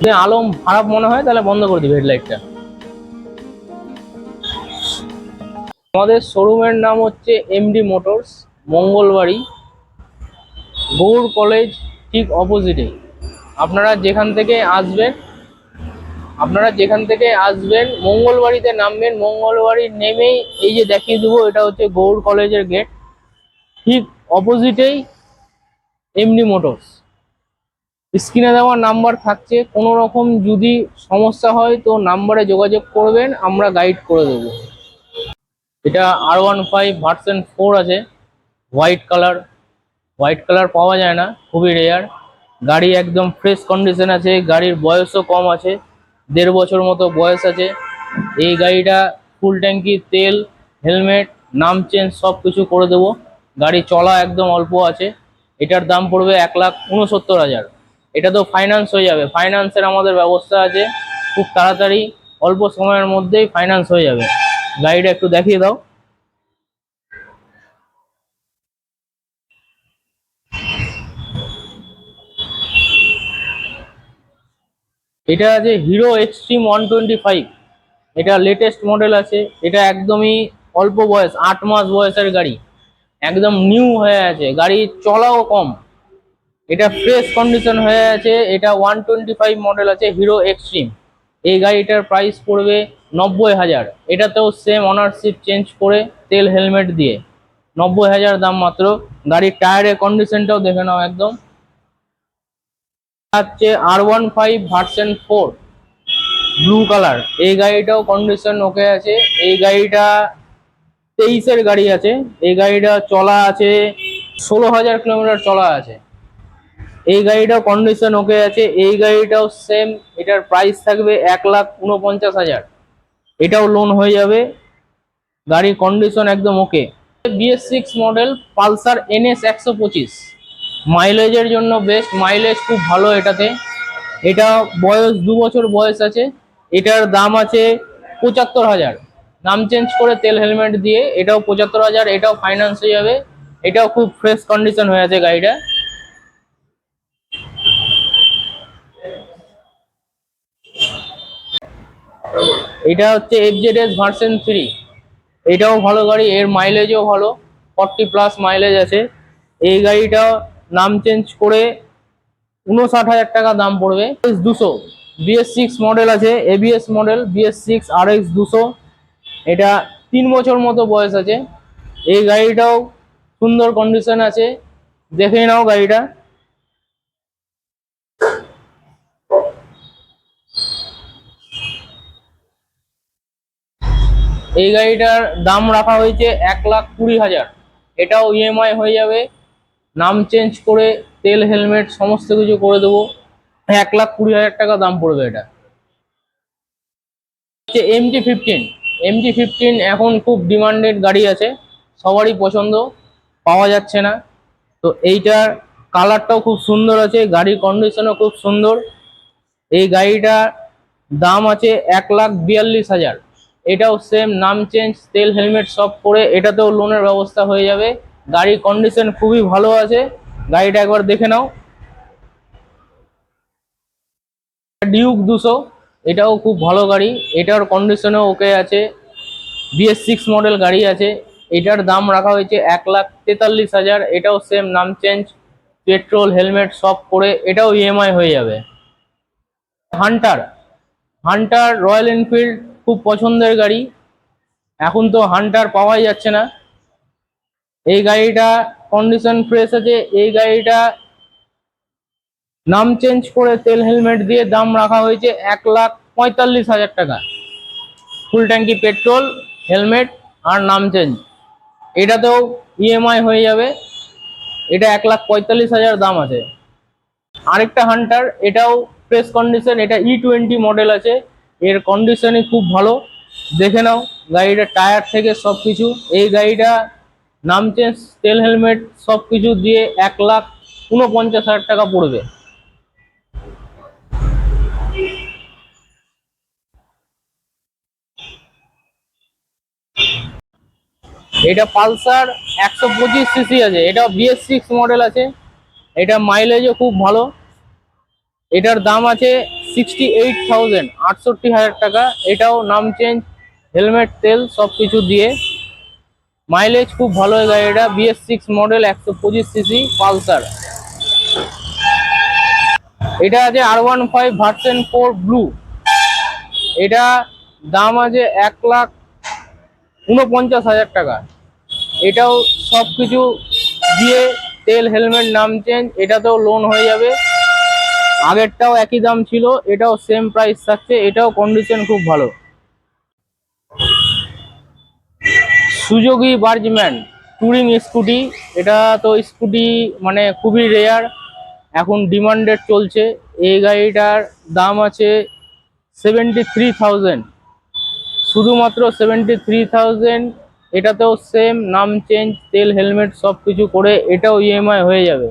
যদি আলো খারাপ মনে হয় তাহলে বন্ধ করে দিবে হেডলাইটটা। আমাদের শোরুমের নাম হচ্ছে MD Motors, Mangalbari, Gour college ঠিক অপোজিটে। আপনারা যেখান থেকে আসবেন মঙ্গলবাড়িতে নামবেন, মঙ্গলবাড়ি নেমেই এই যে দেখিয়ে দেবো, এটা হচ্ছে গৌড় কলেজের গেট, ঠিক অপোজিটেই এমডি মোটরস। স্ক্রিনে দেওয়া নাম্বার থাকছে, কোনো রকম যদি সমস্যা হয় তো নাম্বারে যোগাযোগ করবেন, আমরা গাইড করে দেবো। এটা R15 ভার্সন 4 আছে, হোয়াইট কালার। হোয়াইট কালার পাওয়া যায় না, খুবই রেয়ার। গাড়ি একদম ফ্রেশ কন্ডিশন আছে, গাড়ির বয়সও কম আছে, 1.5 বছর মতো বয়স আছে। এই গাড়িটা ফুল ট্যাঙ্কি তেল, হেলমেট, নাম চেঞ্জ সব কিছু করে দেবো। গাড়ি চলা একদম অল্প আছে। এটার দাম পড়বে 1,69,000। এটা তো ফাইন্যান্স হয়ে যাবে, ফাইন্যান্সের আমাদের ব্যবস্থা আছে, খুব তাড়াতাড়ি অল্প সময়ের মধ্যেই ফাইন্যান্স হয়ে যাবে। গাড়িটা একটু দেখিয়ে দাও। এটা আছে হিরো এক্সট্রিম 125। এটা লেটেস্ট মডেল আছে। এটা একদমই অল্প বয়স, 8 মাস বয়সের গাড়ি, একদম নিউ হয়ে আছে, গাড়ি চলাও কম, এটা ফ্রেশ কন্ডিশন হয়ে আছে। এটা 125 মডেল আছে, হিরো এক্সট্রিম। এই গাড়িটার প্রাইস পড়বে 90,000। এটাতেও সেম অনারশিপ চেঞ্জ করে তেল হেলমেট দিয়ে 90,000 দাম মাত্র। গাড়ির টায়ারের কন্ডিশনটাও দেখে নাও একদম। হচ্ছে R15 ভার্সন 4, ব্লু কালার। এই গাড়িটাও কন্ডিশন ওকে আছে। এই গাড়িটা 23-এর গাড়ি আছে। এই গাড়িটা চলা আছে 16,000 কিলোমিটার চলা আছে। এই গাড়িটাও কন্ডিশন ওকে আছে। এই গাড়িটাও সেম, এটার প্রাইস থাকবে 1,49,000। এটাও লোন হয়ে যাবে, গাড়ির কন্ডিশন একদম ওকে। BS6 মডেল পালসার NS 125, মাইলেজের জন্য বেস্ট, মাইলেজ খুব ভালো এটাতে। এটা বয়স 2 বছর বয়স আছে। এটার দাম আছে 75,000, নাম চেঞ্জ করে তেল হেলমেট দিয়ে। এটাও 75,000, এটাও ফাইন্যান্স হয়ে যাবে। এটাও খুব ফ্রেশ কন্ডিশন হয়ে আছে গাড়িটা। এটা হচ্ছে FZS ভার্সন 3। এটাও ভালো গাড়ি, এর মাইলেজও ভালো, 40+ মাইলেজ আছে। এই গাড়িটা নাম চেঞ্জ করে 59,000 টাকা দাম পড়বে। S200 BS6 মডেল আছে, ABS মডেল BS6 RX 200। এটা 3 বছর মতো বয়স আছে। এই গাড়িটাও সুন্দর কন্ডিশন আছে, দেখে নাও গাড়িটা। এই গাড়িটার দাম রাখা হয়েছে 1,20,000। এটাও EMI হয়ে যাবে, নাম চেঞ্জ করে তেল হেলমেট সমস্ত কিছু করে দেবো। 1,20,000 টাকা দাম পড়বে। এটা হচ্ছে MG15। MG15 এখন খুব ডিমান্ডেড গাড়ি আছে, সবারই পছন্দ, পাওয়া যাচ্ছে না। তো এইটার কালারটাও খুব সুন্দর আছে, গাড়ির কন্ডিশনও খুব সুন্দর। এই গাড়িটার দাম আছে 1,42,000। এটাও সেম, নাম চেঞ্জ তেল হেলমেট সব করে, এটাতেও লোনের ব্যবস্থা হয়ে যাবে। গাড়ির কন্ডিশন খুবই ভালো আছে, গাড়িটা একবার দেখে নাও। ডিউক 200, এটাও খুব ভালো গাড়ি, এটার কন্ডিশনও ওকে আছে। BS6 মডেল গাড়ি আছে। এটার দাম রাখা হয়েছে 1,43,000। এটাও সেম, নাম চেঞ্জ, পেট্রোল হেলমেট সব করে, এটাও EMI হয়ে যাবে। হান্টার, হান্টার রয়্যাল এনফিল্ড খুব পছন্দের গাড়ি, এখন তো হান্টার পাওয়াই যাচ্ছে না। এই গাড়িটা কন্ডিশন ফ্রেশ আছে। এই গাড়িটা নাম চেঞ্জ করে তেল হেলমেট দিয়ে দাম রাখা হয়েছে 1,45,000 টাকা। ফুল ট্যাঙ্কি পেট্রোল, হেলমেট আর নাম চেঞ্জ, এটাতেও EMI হয়ে যাবে। এটা 1,45,000 দাম আছে। আরেকটা হান্টার, এটাও ফ্রেশ কন্ডিশন, এটা E20 মডেল আছে। এর কন্ডিশনই খুব ভালো, দেখে নাও গাড়িটা টায়ার থেকে সবকিছু। এই গাড়িটা নাম চেঞ্জ তেল হেলমেট সবকিছু দিয়ে 1,49,000 টাকা পড়বে। এটা পালসার 125 সিসি আছে, এটা BS6 মডেল আছে। এটা মাইলেজও খুব ভালো। এটার দাম আছে 68,000, 68,000 টাকা। এটাও নাম চেঞ্জ, হেলমেট, তেল সব কিছু দিয়ে। মাইলেজ খুব ভালো এই গাড়িটা, BS6 মডেল, 125 সিসি পালসার। এটা আছে R15 ভার্সন 4 ব্লু। এটা দাম আছে 1,49,000 টাকা। এটাও সব কিছু দিয়ে, তেল, হেলমেট, নাম চেঞ্জ, এটাতেও লোন হয়ে যাবে। আগেরটাও একই দাম ছিল, এটাও সেম প্রাইস থাকছে। এটাও কন্ডিশন খুব ভালো। Suzuki Burgman touring scooty. এটা তো স্কুটি মানে খুবই রেয়ার, এখন ডিমান্ডেড চলছে। এই গাড়িটার দাম আছে 73,000, শুধুমাত্র 73,000। এটাতেও সেম নাম চেঞ্জ, তেল, হেলমেট সব কিছু করে এটাও ইএমআই হয়ে যাবে।